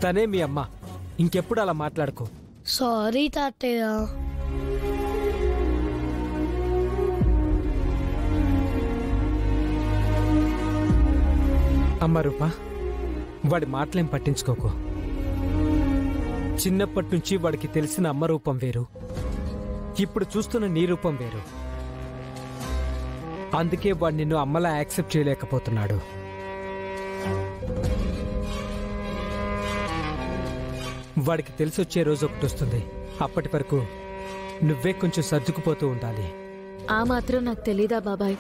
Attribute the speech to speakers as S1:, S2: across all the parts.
S1: తనే మీ అమ్మ, ఇంకెప్పుడు అలా మాట్లాడుకో.
S2: సారీ తాతయ్య.
S1: అమ్మ రూపా, వాడి మాటలేం పట్టించుకోకు. చిన్నప్పటి నుంచి వాడికి తెలిసిన అమ్మ రూపం వేరు, ఇప్పుడు చూస్తున్న నీ రూపం వేరు. అందుకే వాడు నిన్ను అమ్మలా యాక్సెప్ట్ చేయలేకపోతున్నాడు. వాడికి తెలిసి వచ్చే రోజు ఒకటి వస్తుంది. అప్పటి వరకు నువ్వే కొంచెం సర్దుకుపోతూ ఉండాలి.
S3: ఆ మాత్రం నాకు తెలీదా బాబాయ్?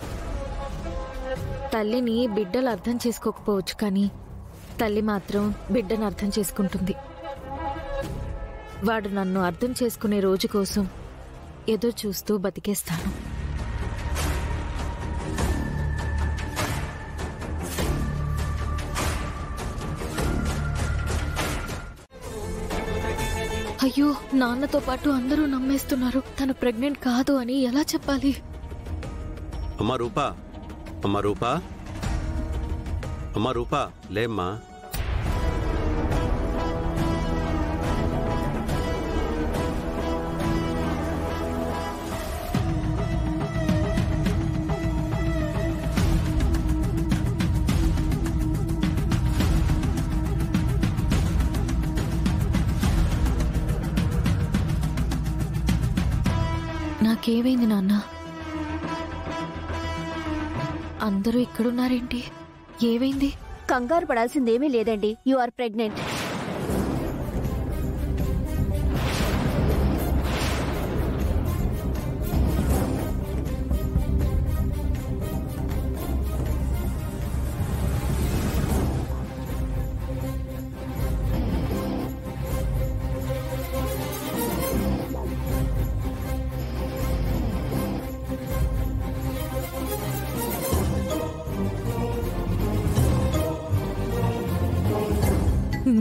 S3: తల్లిని బిడ్డలు అర్థం చేసుకోకపోవచ్చు, కానీ తల్లి మాత్రం బిడ్డను అర్థం చేసుకుంటుంది. వాడు నన్ను అర్థం చేసుకునే రోజు కోసం ఎదురు చూస్తూ బతికేస్తాను. అయ్యో, నాన్నతో పాటు అందరూ నమ్మేస్తున్నారు. తను ప్రెగ్నెంట్ కాదు అని ఎలా చెప్పాలి?
S4: అమ్మా రూపా, అమ్మా రూపా, అమ్మా రూపా, లేమ్మా.
S3: నాకేమైంది నాన్న? అందరూ ఇక్కడున్నారేంటి? ఏమైంది?
S5: కంగారు పడాల్సిందేమీ లేదండి. You are pregnant.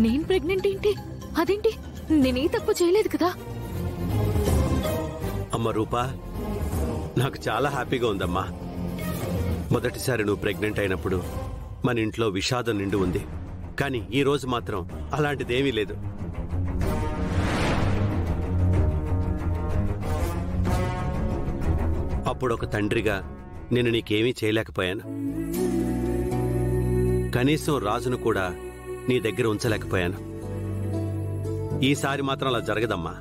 S3: నేను ప్రెగ్నెంట్ ఏంటి? అదేంటి? నేనే తప్పు చేయలేదు కదా.
S4: అమ్మ రూపా, నాకు చాలా హ్యాపీగా ఉందమ్మా. మొదటిసారి నువ్వు ప్రెగ్నెంట్ అయినప్పుడు మన ఇంట్లో విషాదం నిండి ఉంది, కానీ ఈ రోజు మాత్రం అలాంటిదేమీ లేదు. అప్పుడు ఒక తండ్రిగా నేను నీకేమీ చేయలేకపోయాను. కనీసం రాజును కూడా నీ దగ్గర ఉంచలేకపోయాను. ఈసారి మాత్రం అలా జరగదమ్మా.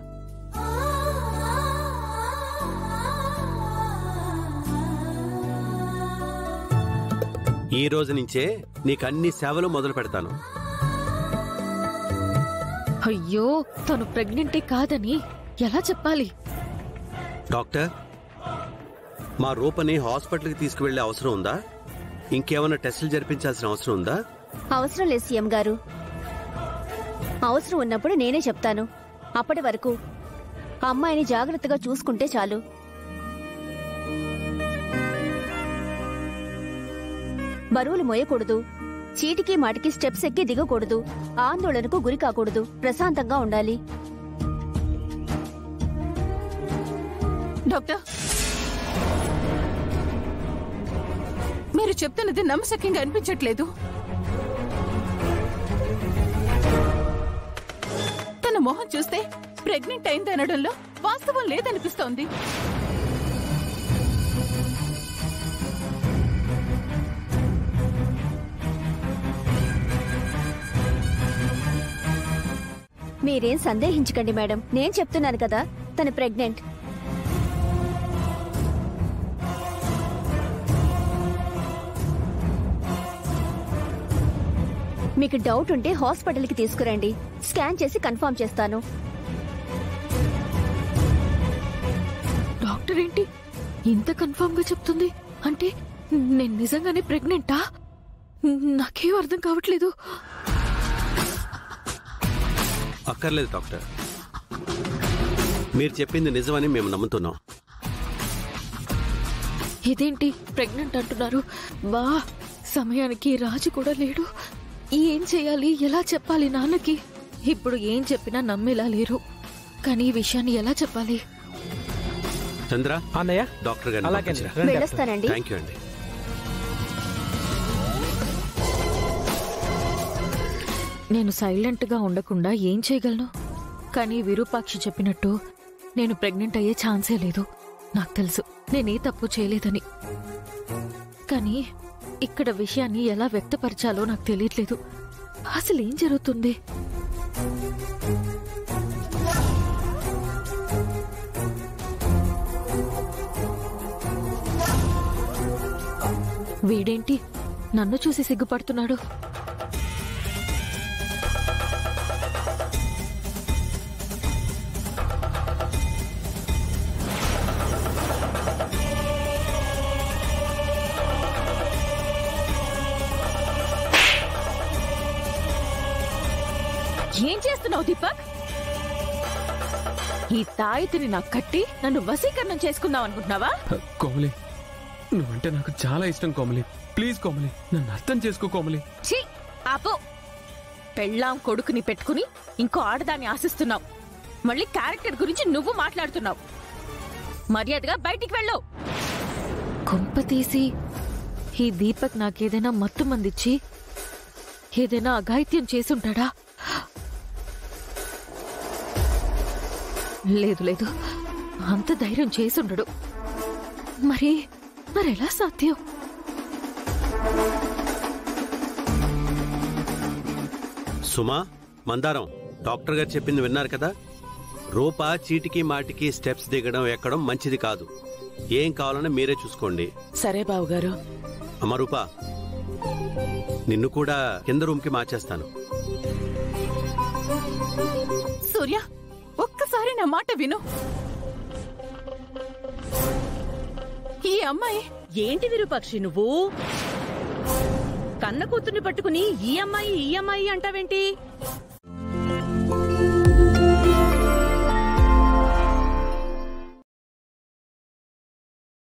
S4: ఈ రోజు నుంచే నీకన్ని సేవలు మొదలు పెడతాను.
S3: అయ్యో, తను ప్రెగ్నెంటే కాదని ఎలా చెప్పాలి?
S4: డాక్టర్, మా రూపని హాస్పిటల్కి తీసుకువెళ్లే అవసరం ఉందా? ఇంకేమైనా టెస్టులు జరిపించాల్సిన అవసరం ఉందా?
S5: అవసరం లేదు సీఎం గారు. అవసరం ఉన్నప్పుడు నేనే చెప్తాను. అప్పటి వరకు అమ్మాయిని జాగ్రత్తగా చూసుకుంటే చాలు. బరువులు మోయకూడదు, చీటికి మాటికి స్టెప్స్ ఎక్కి దిగకూడదు, ఆందోళనకు గురి కాకూడదు, ప్రశాంతంగా ఉండాలి.
S6: డాక్టర్, మీరు చెప్తున్నది నమ్మశక్యంగా అనిపించట్లేదు. తన మొహం చూస్తే ప్రెగ్నెంట్ అయిందనడంలో వాస్తవం లేదనిపిస్తోంది.
S5: మీరేం సందేహించకండి మేడం, నేను చెప్తున్నాను కదా తను ప్రెగ్నెంట్. మీకు డౌట్ ఉంటే హాస్పిటల్కి తీసుకురండి, స్కాన్ చేసి కన్ఫర్మ్ చేస్తాను.
S3: డాక్టర్ ఏంటి ఇంత కన్ఫర్మ్ గా చెప్తుంది? అంటే నేను నిజంగానే ప్రెగ్నెంటా? నాకేం అర్థం కావట్లేదు.
S4: అక్కర్లేదు డాక్టర్, మీరు చెప్పింది నిజమని మేము నమ్ముతున్నాం.
S3: ఇదేంటి ప్రెగ్నెంట్ అంటున్నారు? బా, సమయానికి రాజు కూడా లేడు. ఏం చేయాలి? ఎలా చెప్పాలి నాన్నకి? ఇప్పుడు ఏం చెప్పినా నమ్మేలా లేరు, కానీ ఈ విషయాన్ని ఎలా చెప్పాలి?
S4: చంద్ర,
S1: అన్నయ్య,
S4: డాక్టర్ గారు
S5: వెళ్ళొస్తానండి.
S4: థ్యాంక్ యూ అండి.
S3: నేను సైలెంట్గా ఉండకుండా ఏం చేయగలను? కానీ విరూపాక్షి చెప్పినట్టు నేను ప్రెగ్నెంట్ అయ్యే ఛాన్సే లేదు. నాకు తెలుసు నేనే తప్పు చేయలేదని. కానీ ఇక్కడ విషయాన్ని ఎలా వ్యక్తపరచాలో నాకు తెలియట్లేదు. అసలు ఏం జరుగుతుంది? వీడేంటి నన్ను చూసి సిగ్గుపడుతున్నాడు? ఏం చేస్తున్నావు దీపక్? ఈ తాయితిని నాకు కట్టి నన్ను వశీకరణం చేసుకుందాం అనుకుంటున్నావా?
S7: కోమలి, నువ్వంటే నాకు చాలా ఇష్టం కోమలి. ప్లీజ్ కోమలి, నన్ను అర్థం చేసుకో కోమలి.
S3: ఛీ, ఆపు. పెళ్ళాం కొడుకుని పెట్టుకుని ఇంకో ఆడదాన్ని ఆశిస్తున్నావు. మళ్ళీ క్యారెక్టర్ గురించి నువ్వు మాట్లాడుతున్నావు. మర్యాదగా బయటికి వెళ్ళు. కొంప తీసి ఈ దీపక్ నాకేదైనా మత్తు మందిచ్చి ఏదైనా అఘాయిత్యం చేసుంటాడా? లేదు లేదు, అంత ధైర్యం చేసుండడు. మరెలా సాధ్యం?
S4: సుమా, మందారం, డాక్టర్ గారు చెప్పింది విన్నారు కదా. రూప చీటికి మాటికి స్టెప్స్ దిగడం ఎక్కడం మంచిది కాదు. ఏం కావాలన్నా మీరే చూసుకోండి.
S6: సరే బావగారు.
S4: అమ్మ రూప, నిన్ను కూడా కింద రూమ్కి మార్చేస్తాను.
S6: సూర్య, ఒక్కసారి నా మాట విను. ఈ అమ్మాయి
S8: ఏంటి విరూపాక్షి నువ్వు? కన్న కూతుర్ని పట్టుకుని ఈ అమ్మాయి అంటావేంటి?